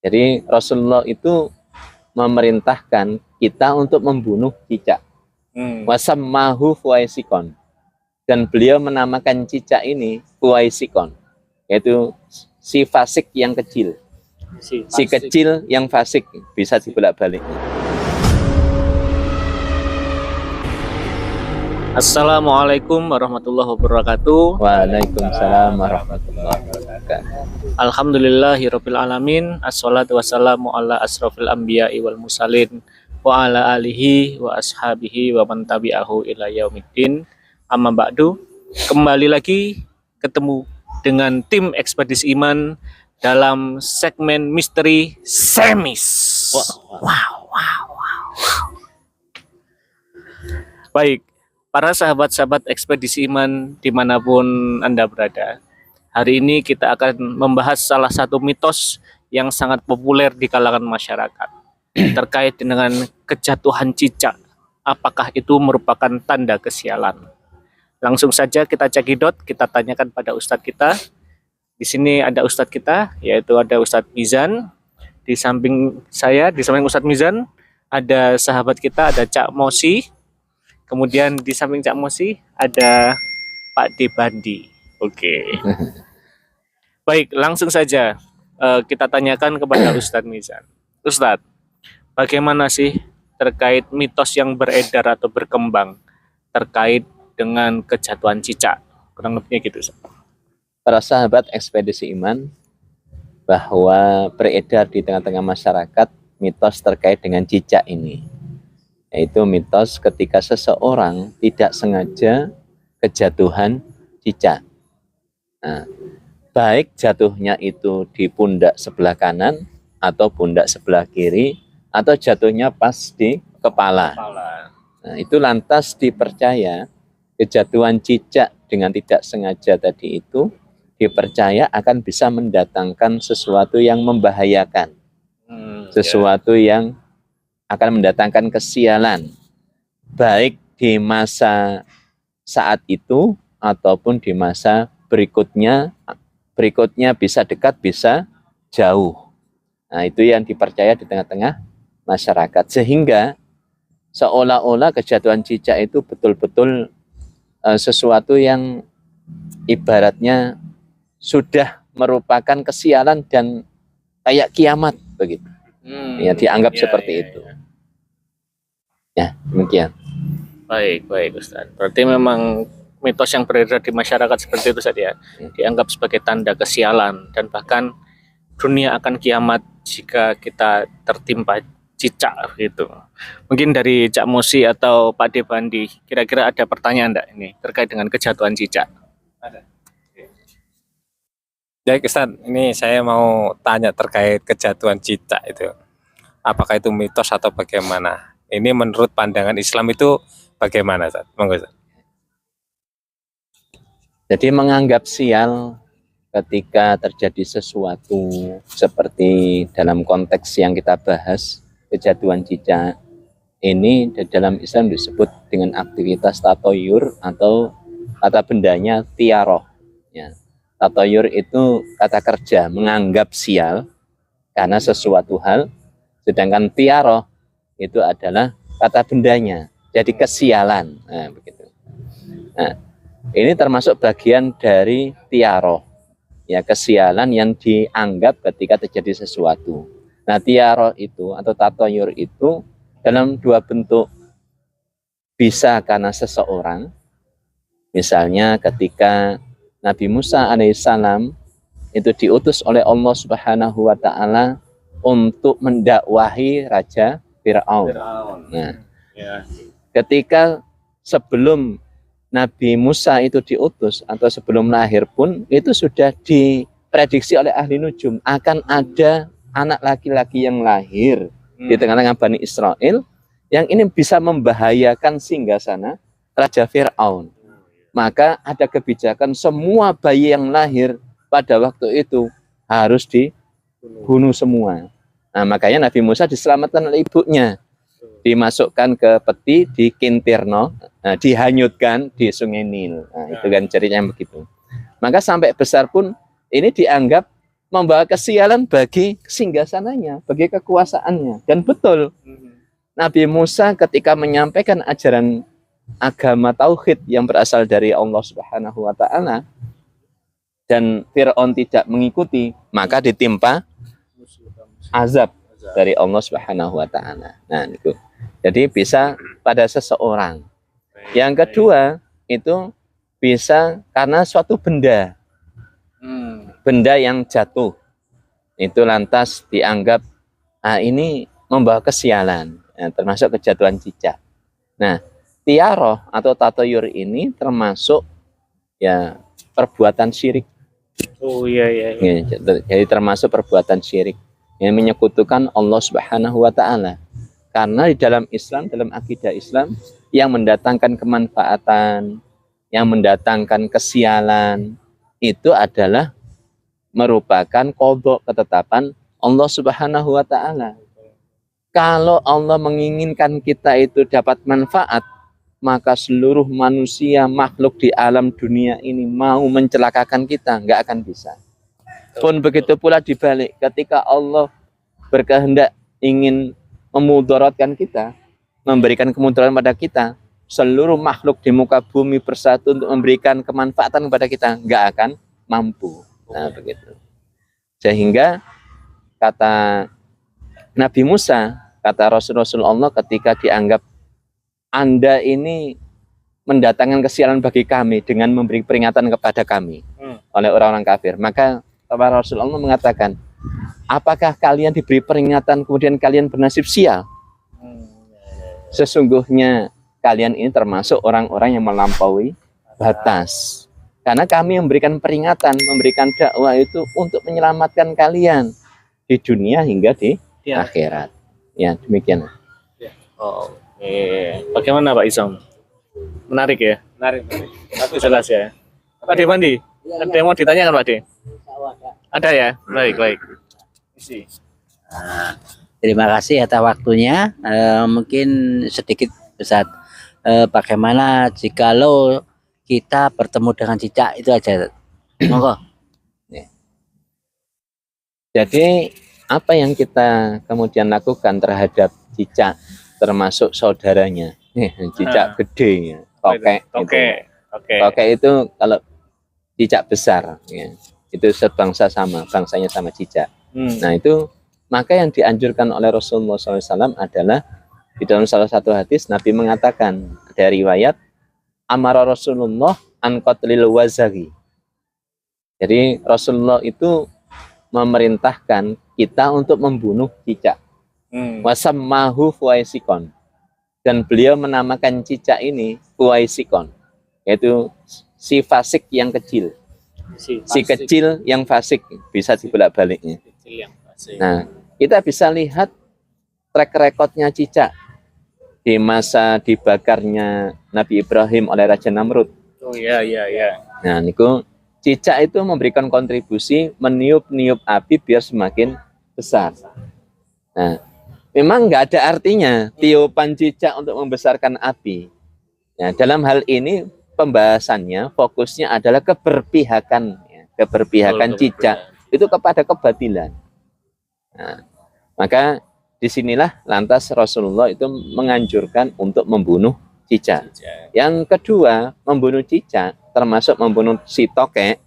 Jadi Rasulullah itu memerintahkan kita untuk membunuh cicak. Wasammahu Fuwaisikon. Dan beliau menamakan cicak ini Fuwaisikon, yaitu si fasik yang kecil. Si kecil yang fasik, bisa dibolak-balik. Assalamualaikum warahmatullahi wabarakatuh. Waalaikumsalam warahmatullahi wabarakatuh. Alhamdulillahirabbil alamin. Assalatu wassalamu ala asrofil anbiya'i wal mursalin wa ala alihi wa ashabihi wa man tabi'ahu ila yaumiddin. Amma ba'du. Kembali lagi ketemu dengan tim Ekspedisi Iman dalam segmen misteri Semis. Wow. Baik, para sahabat-sahabat Ekspedisi Iman dimanapun Anda berada, hari ini kita akan membahas salah satu mitos yang sangat populer di kalangan masyarakat terkait dengan kejatuhan cicak. Apakah itu merupakan tanda kesialan? Langsung saja kita cekidot, kita tanyakan pada ustadz kita. Di sini ada ustadz kita, yaitu ada Ustadz Mizan. Di samping saya, di samping Ustadz Mizan, ada sahabat kita, ada Cak Mosi. Kemudian di samping Cak Mosi ada Pak Debandi. Oke. Baik, langsung saja kita tanyakan kepada Ustadz Mizan. Ustadz, bagaimana sih terkait mitos yang beredar atau berkembang terkait dengan kejatuhan cicak? Kurang lebihnya gitu, Ustadz. Para sahabat Ekspedisi Iman, bahwa beredar di tengah-tengah masyarakat mitos terkait dengan cicak ini, yaitu mitos ketika seseorang tidak sengaja kejatuhan cicak. Nah, baik jatuhnya itu di pundak sebelah kanan atau pundak sebelah kiri, atau jatuhnya pas di kepala. Nah, itu lantas dipercaya kejatuhan cicak dengan tidak sengaja tadi itu dipercaya akan bisa mendatangkan sesuatu yang membahayakan, sesuatu yang akan mendatangkan kesialan, baik di masa saat itu ataupun di masa berikutnya bisa dekat, bisa jauh. Nah, itu yang dipercaya di tengah-tengah masyarakat, sehingga seolah-olah kejatuhan cicak itu betul-betul sesuatu yang ibaratnya sudah merupakan kesialan dan kayak kiamat begitu. Ya, dianggap seperti itu. Ya, demikian. Baik Ustadz. Berarti memang mitos yang beredar di masyarakat seperti itu saja, dianggap sebagai tanda kesialan dan bahkan dunia akan kiamat jika kita tertimpa cicak gitu. Mungkin dari Cak Mosi atau Pak Debandi, kira-kira ada pertanyaan enggak ini terkait dengan kejatuhan cicak? Ada. Baik Ustaz, ini saya mau tanya terkait kejatuhan cicak itu. Apakah itu mitos atau bagaimana? Ini menurut pandangan Islam itu bagaimana, Ustaz? Monggo, Ustaz. Jadi menganggap sial ketika terjadi sesuatu seperti dalam konteks yang kita bahas, kejatuhan cicak ini dalam Islam disebut dengan aktivitas tatoyur atau kata bendanya tiaroh. Ya. Tatoyur itu kata kerja, menganggap sial karena sesuatu hal, sedangkan tiaroh itu adalah kata bendanya, jadi kesialan. Nah, begitu. Nah, ini termasuk bagian dari tiaroh, ya, kesialan yang dianggap ketika terjadi sesuatu. Nah, tiaroh itu atau tatoyur itu dalam dua bentuk. Bisa karena seseorang, misalnya ketika Nabi Musa alaihissalam itu diutus oleh Allah Subhanahu wa Ta'ala untuk mendakwahi Raja Fir'aun. Nah, ketika sebelum Nabi Musa itu diutus atau sebelum lahir pun itu sudah diprediksi oleh ahli nujum akan ada anak laki-laki yang lahir di tengah-tengah Bani Israel yang ini bisa membahayakan singgasana Raja Fir'aun. Maka ada kebijakan semua bayi yang lahir pada waktu itu harus dibunuh semua. Nah, makanya Nabi Musa diselamatkan oleh ibunya, dimasukkan ke peti, dikintirno, dihanyutkan di Sungai Nil. Nah, itu kan ceritanya begitu. Maka sampai besar pun ini dianggap membawa kesialan bagi singgasananya, bagi kekuasaannya. Dan betul, Nabi Musa ketika menyampaikan ajaran agama tauhid yang berasal dari Allah Subhanahu wa taala dan Firaun tidak mengikuti, maka ditimpa azab dari Allah Subhanahu wa taala. Nah, itu. Jadi bisa pada seseorang. Yang kedua, itu bisa karena suatu benda. Benda yang jatuh. Itu lantas dianggap ini membawa kesialan, ya, termasuk kejatuhan cicak. Nah, tiaroh atau tatayur ini termasuk ya perbuatan syirik. Oh iya. Ya, jadi termasuk perbuatan syirik yang menyekutukan Allah Subhanahu wa taala. Karena di dalam Islam, dalam akidah Islam, yang mendatangkan kemanfaatan, yang mendatangkan kesialan itu adalah merupakan qadha, ketetapan Allah Subhanahu wa taala. Kalau Allah menginginkan kita itu dapat manfaat, maka seluruh manusia, makhluk di alam dunia ini mau mencelakakan kita, nggak akan bisa. Pun begitu pula dibalik, ketika Allah berkehendak ingin memudaratkan kita, memberikan kemudaratan pada kita, seluruh makhluk di muka bumi bersatu untuk memberikan kemanfaatan kepada kita, nggak akan mampu. Nah, begitu. Sehingga kata Nabi Musa, kata Rasul-Rasul ketika dianggap Anda ini mendatangkan kesialan bagi kami dengan memberi peringatan kepada kami oleh orang-orang kafir. Maka Rasulullah mengatakan, apakah kalian diberi peringatan kemudian kalian bernasib sial? Sesungguhnya kalian ini termasuk orang-orang yang melampaui batas. Karena kami memberikan peringatan, memberikan dakwah itu untuk menyelamatkan kalian di dunia hingga di akhirat. Ya, demikian. Bagaimana Pak Isam? Menarik ya? Menarik. Jelas ya. Pak De Mandi, ada yang mau ditanyakan Pak De? Ada ya? Baik. Terima kasih atas waktunya. Mungkin sedikit Ustaz, bagaimana jikalau kita bertemu dengan cicak itu aja. Monggo. Jadi apa yang kita kemudian lakukan terhadap cicak, termasuk saudaranya, cicak gede, tokek. Tokek itu kalau cicak besar, ya, itu sebangsa sama, bangsanya sama cicak. Nah itu, maka yang dianjurkan oleh Rasulullah SAW adalah di dalam salah satu hadis Nabi mengatakan, dari riwayat amara Rasulullah an qatlil wazaghi. Jadi Rasulullah itu memerintahkan kita untuk membunuh cicak. Wasammahu fuaisikon. Dan beliau menamakan cicak ini fuaisikon, yaitu si fasik yang kecil. Si kecil yang fasik, bisa dibolak-baliknya. Nah, kita bisa lihat track recordnya cicak di masa dibakarnya Nabi Ibrahim oleh Raja Namrud. Oh iya. Nah, niku cicak itu memberikan kontribusi meniup-niup api biar semakin besar. Nah, memang nggak ada artinya tiupan cicak untuk membesarkan api. Nah, dalam hal ini pembahasannya fokusnya adalah keberpihakan, ya, keberpihakan cicak itu kepada kebatilan. Nah, maka disinilah lantas Rasulullah itu menganjurkan untuk membunuh cicak. Yang kedua, membunuh cicak termasuk membunuh si tokek,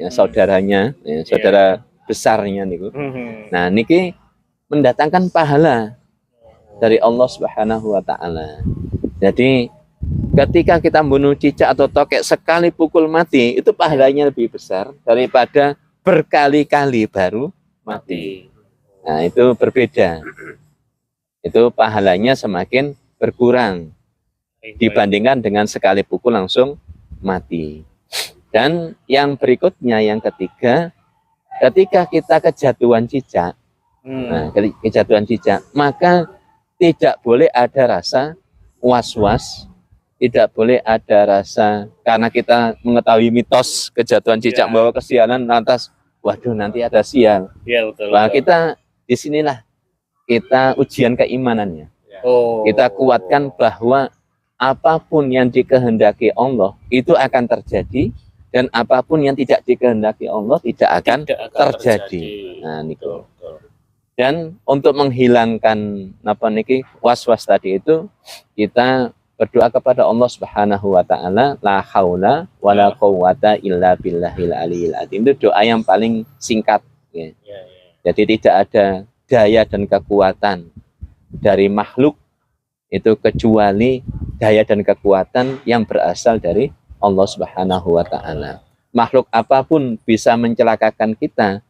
ya, saudaranya, ya, saudara besarnya niku. Nah, niki mendatangkan pahala dari Allah Subhanahu wa taala. Jadi ketika kita membunuh cicak atau tokek sekali pukul mati, itu pahalanya lebih besar daripada berkali-kali baru mati. Nah, itu berbeda. Itu pahalanya semakin berkurang dibandingkan dengan sekali pukul langsung mati. Dan yang berikutnya, yang ketiga, ketika kita kejatuhan cicak, nah, kejatuhan cicak, maka tidak boleh ada rasa was-was, tidak boleh ada rasa karena kita mengetahui mitos kejatuhan cicak membawa kesialan, lantas waduh nanti ada sial. Iya, betul. Nah, kita disinilah kita ujian keimanannya. Kita kuatkan bahwa apapun yang dikehendaki Allah itu akan terjadi dan apapun yang tidak dikehendaki Allah tidak akan Tidak akan terjadi. Nah, Betul, niku. betul. Dan untuk menghilangkan apa niki was-was tadi itu, kita berdoa kepada Allah Subhanahu wa taala, la haula wala quwata illa billahil aliyil azim. Itu doa yang paling singkat ya. Ya, ya. Jadi tidak ada daya dan kekuatan dari makhluk itu kecuali daya dan kekuatan yang berasal dari Allah Subhanahu wa taala. Makhluk apapun bisa mencelakakan kita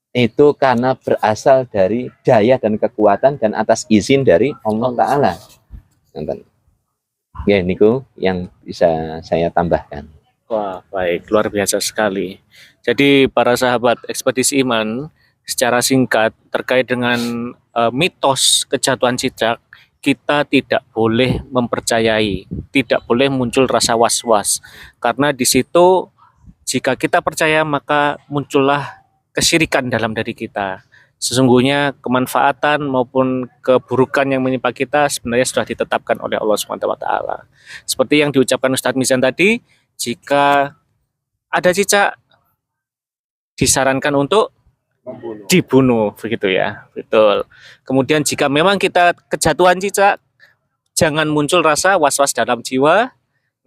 itu karena berasal dari daya dan kekuatan dan atas izin dari Allah taala. Ya, niku yang bisa saya tambahkan. Wah, baik, luar biasa sekali. Jadi para sahabat ekspedisi iman, secara singkat terkait dengan mitos kejatuhan cicak, kita tidak boleh mempercayai, tidak boleh muncul rasa was-was, karena di situ jika kita percaya maka muncullah kesyirikan dalam diri kita. Sesungguhnya kemanfaatan maupun keburukan yang menimpa kita sebenarnya sudah ditetapkan oleh Allah SWT. Seperti yang diucapkan Ustadz Mizan tadi, jika ada cicak disarankan untuk dibunuh, begitu ya. Betul. Kemudian jika memang kita kejatuhan cicak, jangan muncul rasa was-was dalam jiwa,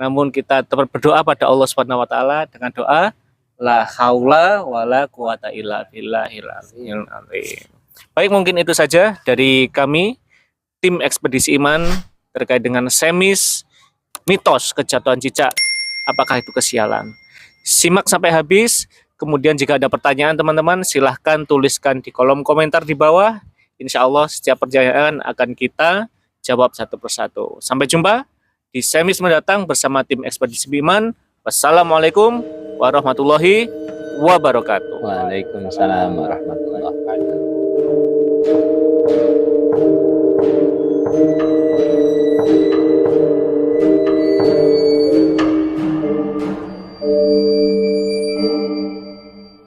namun kita tetap berdoa pada Allah SWT dengan doa la haula wala quwata illa billahil aliyil azim. Baik, mungkin itu saja dari kami tim ekspedisi iman terkait dengan semis mitos kejatuhan cicak. Apakah itu kesialan? Simak sampai habis. Kemudian jika ada pertanyaan teman-teman, silahkan tuliskan di kolom komentar di bawah. Insya Allah setiap pertanyaan akan kita jawab satu persatu. Sampai jumpa di semis mendatang bersama tim ekspedisi iman. Wassalamualaikum warahmatullahi wabarakatuh. Waalaikumsalam warahmatullahi wabarakatuh.